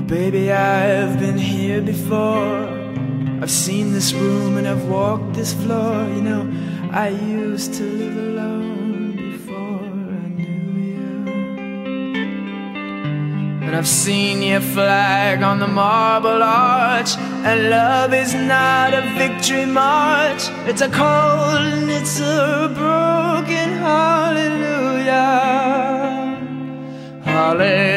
Baby, I've been here before. I've seen this room and I've walked this floor. You know, I used to live alone before I knew you. And I've seen your flag on the marble arch. And love is not a victory march. It's a cold and it's a broken hallelujah. Hallelujah.